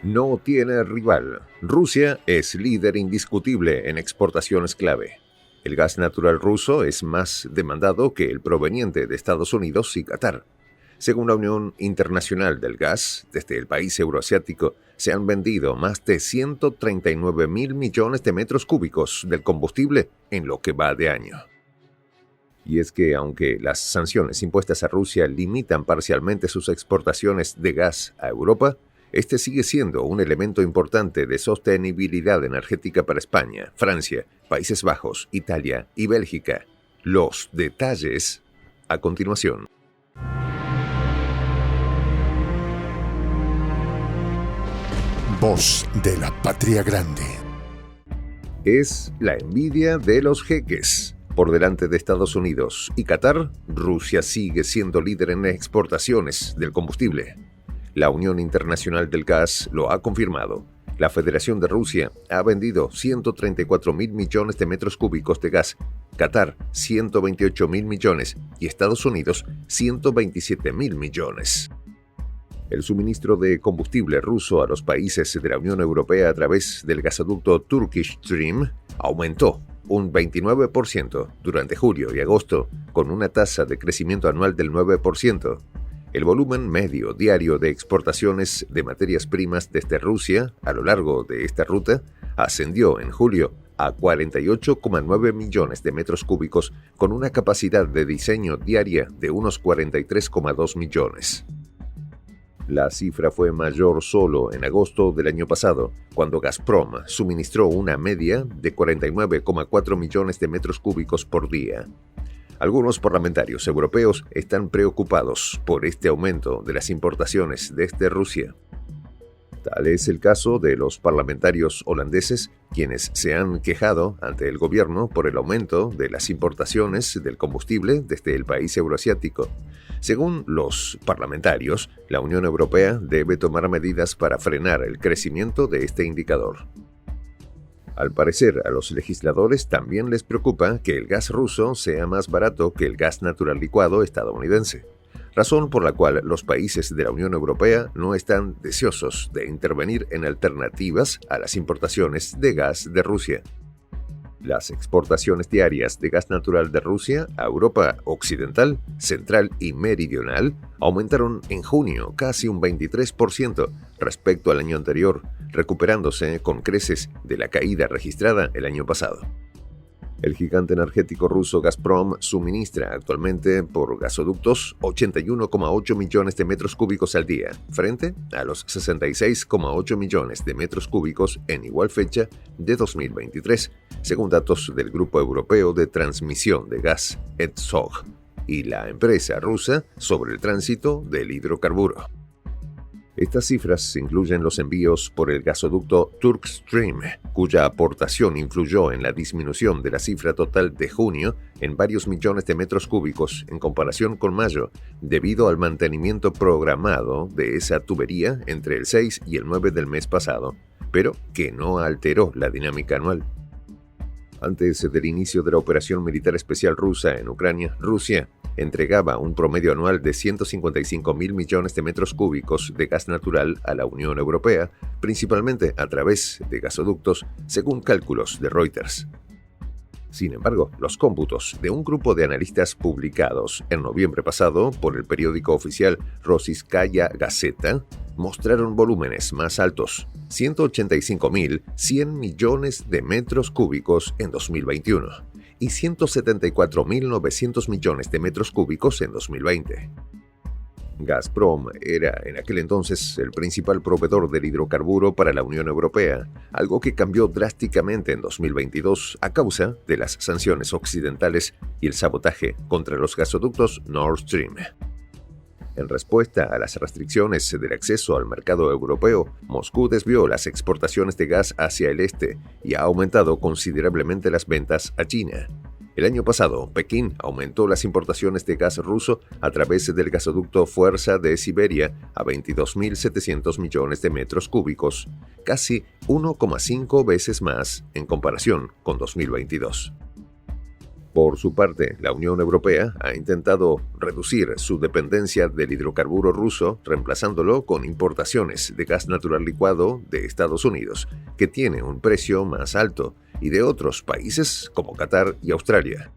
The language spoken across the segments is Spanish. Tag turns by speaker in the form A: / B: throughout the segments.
A: No tiene rival. Rusia es líder indiscutible en exportaciones clave. El gas natural ruso es más demandado que el proveniente de Estados Unidos y Qatar. Según la Unión Internacional del Gas, desde el país euroasiático se han vendido más de 139.000 millones de metros cúbicos del combustible en lo que va de año. Y es que aunque las sanciones impuestas a Rusia limitan parcialmente sus exportaciones de gas a Europa, este sigue siendo un elemento importante de sostenibilidad energética para España, Francia, Países Bajos, Italia y Bélgica. Los detalles a continuación.
B: Voz de la Patria Grande.
A: Es la envidia de los jeques. Por delante de Estados Unidos y Qatar, Rusia sigue siendo líder en exportaciones del combustible. La Unión Internacional del Gas lo ha confirmado. La Federación de Rusia ha vendido 134.000 millones de metros cúbicos de gas, Qatar 128.000 millones y Estados Unidos 127.000 millones. El suministro de combustible ruso a los países de la Unión Europea a través del gasoducto Turkish Stream aumentó un 29% durante julio y agosto, con una tasa de crecimiento anual del 9%. El volumen medio diario de exportaciones de materias primas desde Rusia a lo largo de esta ruta ascendió en julio a 48,9 millones de metros cúbicos con una capacidad de diseño diaria de unos 43,2 millones. La cifra fue mayor solo en agosto del año pasado, cuando Gazprom suministró una media de 49,4 millones de metros cúbicos por día. Algunos parlamentarios europeos están preocupados por este aumento de las importaciones desde Rusia. Tal es el caso de los parlamentarios holandeses, quienes se han quejado ante el gobierno por el aumento de las importaciones del combustible desde el país euroasiático. Según los parlamentarios, la Unión Europea debe tomar medidas para frenar el crecimiento de este indicador. Al parecer, a los legisladores también les preocupa que el gas ruso sea más barato que el gas natural licuado estadounidense, razón por la cual los países de la Unión Europea no están deseosos de intervenir en alternativas a las importaciones de gas de Rusia. Las exportaciones diarias de gas natural de Rusia a Europa Occidental, Central y Meridional aumentaron en junio casi un 23% respecto al año anterior, recuperándose con creces de la caída registrada el año pasado. El gigante energético ruso Gazprom suministra actualmente por gasoductos 81,8 millones de metros cúbicos al día, frente a los 66,8 millones de metros cúbicos en igual fecha de 2023, según datos del Grupo Europeo de Transmisión de Gas, ETSOG, y la empresa rusa sobre el tránsito del hidrocarburo. Estas cifras incluyen los envíos por el gasoducto Turkstream, cuya aportación influyó en la disminución de la cifra total de junio en varios millones de metros cúbicos en comparación con mayo, debido al mantenimiento programado de esa tubería entre el 6 y el 9 del mes pasado, pero que no alteró la dinámica anual. Antes del inicio de la operación militar especial rusa en Ucrania, Rusia entregaba un promedio anual de 155.000 millones de metros cúbicos de gas natural a la Unión Europea, principalmente a través de gasoductos, según cálculos de Reuters. Sin embargo, los cómputos de un grupo de analistas publicados en noviembre pasado por el periódico oficial Rossiyskaya Gazeta mostraron volúmenes más altos, 185.100 millones de metros cúbicos en 2021 y 174.900 millones de metros cúbicos en 2020. Gazprom era en aquel entonces el principal proveedor del hidrocarburo para la Unión Europea, algo que cambió drásticamente en 2022 a causa de las sanciones occidentales y el sabotaje contra los gasoductos Nord Stream. En respuesta a las restricciones del acceso al mercado europeo, Moscú desvió las exportaciones de gas hacia el este y ha aumentado considerablemente las ventas a China. El año pasado, Pekín aumentó las importaciones de gas ruso a través del gasoducto Fuerza de Siberia a 22.700 millones de metros cúbicos, casi 1,5 veces más en comparación con 2022. Por su parte, la Unión Europea ha intentado reducir su dependencia del hidrocarburo ruso, reemplazándolo con importaciones de gas natural licuado de Estados Unidos, que tiene un precio más alto, y de otros países como Qatar y Australia.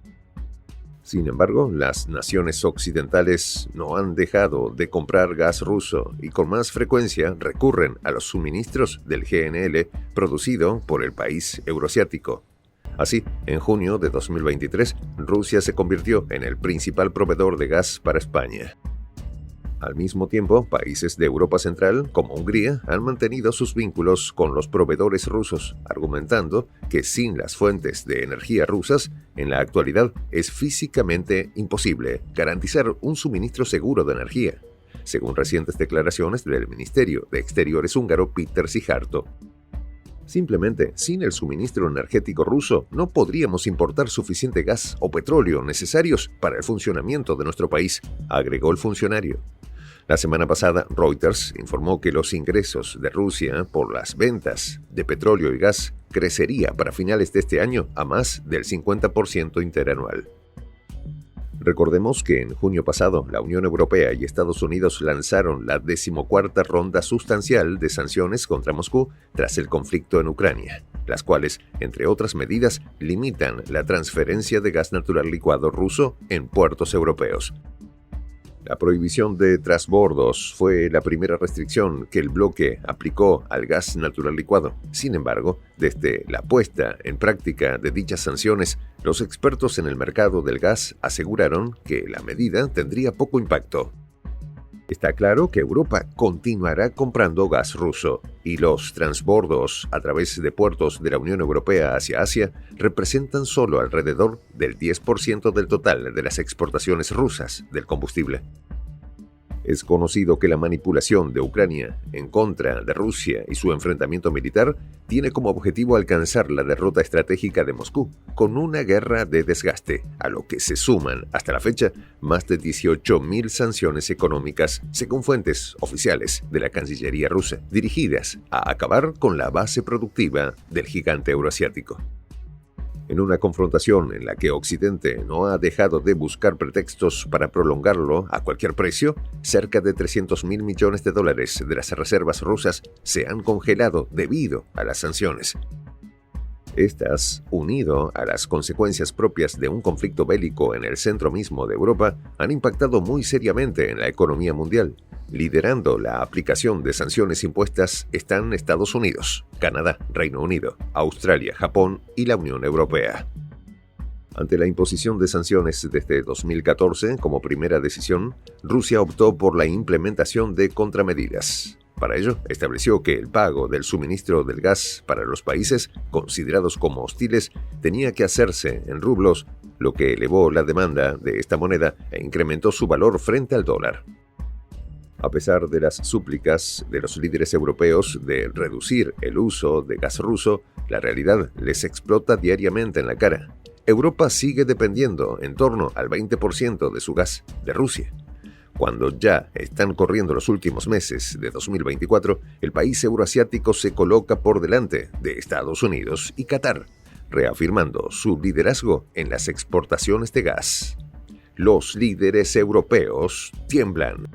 A: Sin embargo, las naciones occidentales no han dejado de comprar gas ruso y con más frecuencia recurren a los suministros del GNL producido por el país euroasiático. Así, en junio de 2023, Rusia se convirtió en el principal proveedor de gas para España. Al mismo tiempo, países de Europa Central, como Hungría, han mantenido sus vínculos con los proveedores rusos, argumentando que sin las fuentes de energía rusas, en la actualidad es físicamente imposible garantizar un suministro seguro de energía, según recientes declaraciones del Ministerio de Exteriores húngaro Péter Szijjártó. Simplemente, sin el suministro energético ruso, no podríamos importar suficiente gas o petróleo necesarios para el funcionamiento de nuestro país, agregó el funcionario. La semana pasada, Reuters informó que los ingresos de Rusia por las ventas de petróleo y gas crecería para finales de este año a más del 50% interanual. Recordemos que en junio pasado, la Unión Europea y Estados Unidos lanzaron la 14ª ronda sustancial de sanciones contra Moscú tras el conflicto en Ucrania, las cuales, entre otras medidas, limitan la transferencia de gas natural licuado ruso en puertos europeos. La prohibición de transbordos fue la primera restricción que el bloque aplicó al gas natural licuado. Sin embargo, desde la puesta en práctica de dichas sanciones, los expertos en el mercado del gas aseguraron que la medida tendría poco impacto. Está claro que Europa continuará comprando gas ruso y los transbordos a través de puertos de la Unión Europea hacia Asia representan solo alrededor del 10% del total de las exportaciones rusas del combustible. Es conocido que la manipulación de Ucrania en contra de Rusia y su enfrentamiento militar tiene como objetivo alcanzar la derrota estratégica de Moscú, con una guerra de desgaste, a lo que se suman, hasta la fecha, más de 18.000 sanciones económicas, según fuentes oficiales de la Cancillería rusa, dirigidas a acabar con la base productiva del gigante euroasiático. En una confrontación en la que Occidente no ha dejado de buscar pretextos para prolongarlo a cualquier precio, cerca de $300.000 millones de las reservas rusas se han congelado debido a las sanciones. Estas, unido a las consecuencias propias de un conflicto bélico en el centro mismo de Europa, han impactado muy seriamente en la economía mundial. Liderando la aplicación de sanciones impuestas están Estados Unidos, Canadá, Reino Unido, Australia, Japón y la Unión Europea. Ante la imposición de sanciones desde 2014 como primera decisión, Rusia optó por la implementación de contramedidas. Para ello, estableció que el pago del suministro del gas para los países considerados como hostiles tenía que hacerse en rublos, lo que elevó la demanda de esta moneda e incrementó su valor frente al dólar. A pesar de las súplicas de los líderes europeos de reducir el uso de gas ruso, la realidad les explota diariamente en la cara. Europa sigue dependiendo en torno al 20% de su gas de Rusia. Cuando ya están corriendo los últimos meses de 2024, el país euroasiático se coloca por delante de Estados Unidos y Qatar, reafirmando su liderazgo en las exportaciones de gas. Los líderes europeos tiemblan.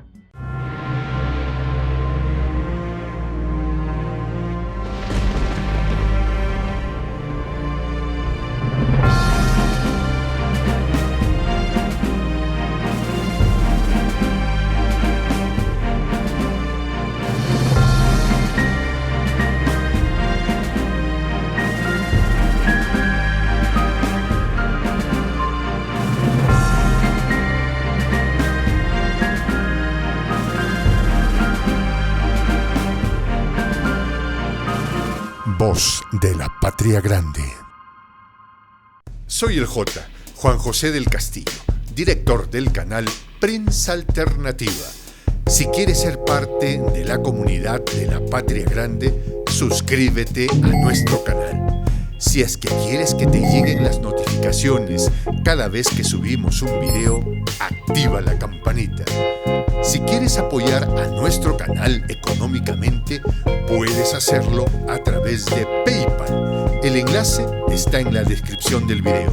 B: Voz de la Patria Grande.
C: Soy el J, Juan José del Castillo, director del canal Prensa Alternativa. Si quieres ser parte de la comunidad de la Patria Grande, suscríbete a nuestro canal. Si es que quieres que te lleguen las notificaciones cada vez que subimos un video, activa la campanita. Si quieres apoyar a nuestro canal económicamente, puedes hacerlo a través de PayPal. El enlace está en la descripción del video.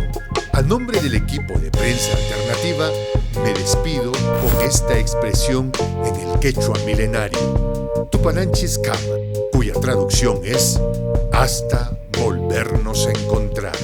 C: A nombre del equipo de Prensa Alternativa, me despido con esta expresión en el quechua milenario, Tupananchis Kama, cuya traducción es hasta volvernos a encontrar.